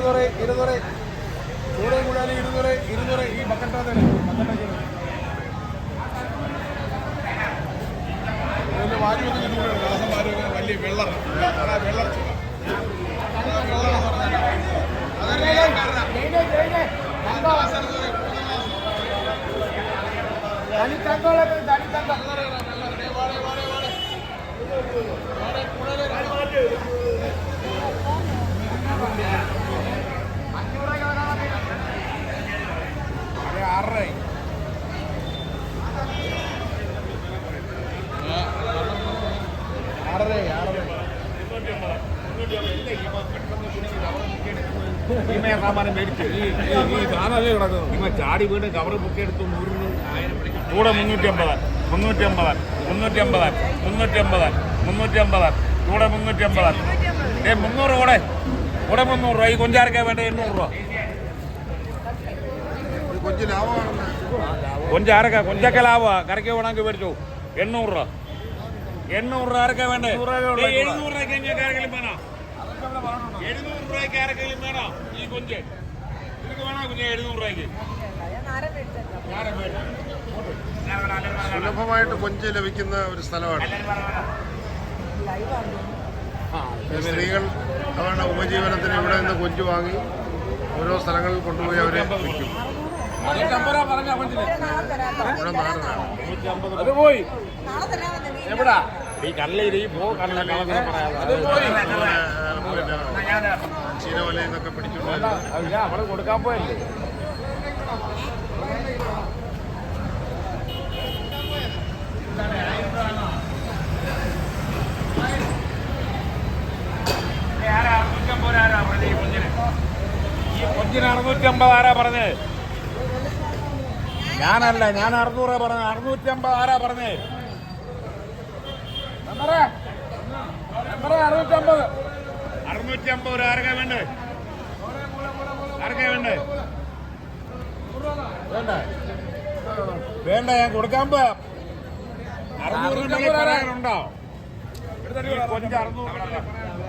ചൂടേ കൂടാതെ 200 ഈ ബക്കറ്റാതെ വാരി വന്ന് ഗ്ലാസം വാരി വലിയ വെള്ളം വെള്ളം സാമാനം മേടിച്ചു ഈ സാധനമല്ലേ കിടക്കുന്നു ഇവ ചാടി വീണ് കവർ പൊക്കിയെടുത്തു 100 കൂടെ 350 കൂടെ 350 300 കൂടെ 300 രൂപ ഈ കൊഞ്ചാർക്കാ വേണ്ട 800 രൂപ കൊഞ്ചാരക്ക കൊഞ്ചൊക്കെ ലാഭമാ കരയ്ക്ക് വേണമെങ്കിൽ മേടിച്ചു 800 രൂപ 800 രൂപ ആരൊക്കെ വേണ്ടേ 700 രൂപയ്ക്ക് ആരെങ്കിലും വേണോ 700 രൂപയ്ക്ക് ആരെങ്കിലും വേണോ ഈ കൊഞ്ച് നിനക്ക് വേണോ കുഞ്ഞ് 700 രൂപയ്ക്ക് സുലഭമായിട്ട് കൊഞ്ച് ലഭിക്കുന്ന ഒരു സ്ഥലമാണ്. സ്ത്രീകൾ അവരുടെ ഉപജീവനത്തിന് ഇവിടെ നിന്ന് കൊഞ്ച് വാങ്ങി ഓരോ സ്ഥലങ്ങളിൽ കൊണ്ടുപോയി അവരെ വിൽക്കും. അത് പോയി എവിടാ ഈ കല്ലേരി ചീനവലയെന്നൊക്കെ പിടിച്ചിട്ടുണ്ട്. അവിടെ കൊടുക്കാൻ പോയല്ലേ ഈ കൊഞ്ചിന് 650 ആരാ പറഞ്ഞത്? ഞാനല്ല, ഞാൻ 600 പറഞ്ഞത്. 650 ആരാ പറഞ്ഞേ? 650 ആരൊക്കെ വേണ്ടേ? ആരൊക്കെ വേണ്ടേ? വേണ്ട, ഞാൻ കൊടുക്കാൻ പോയാ 600 പറയാനുണ്ടോ? കൊഞ്ച് 600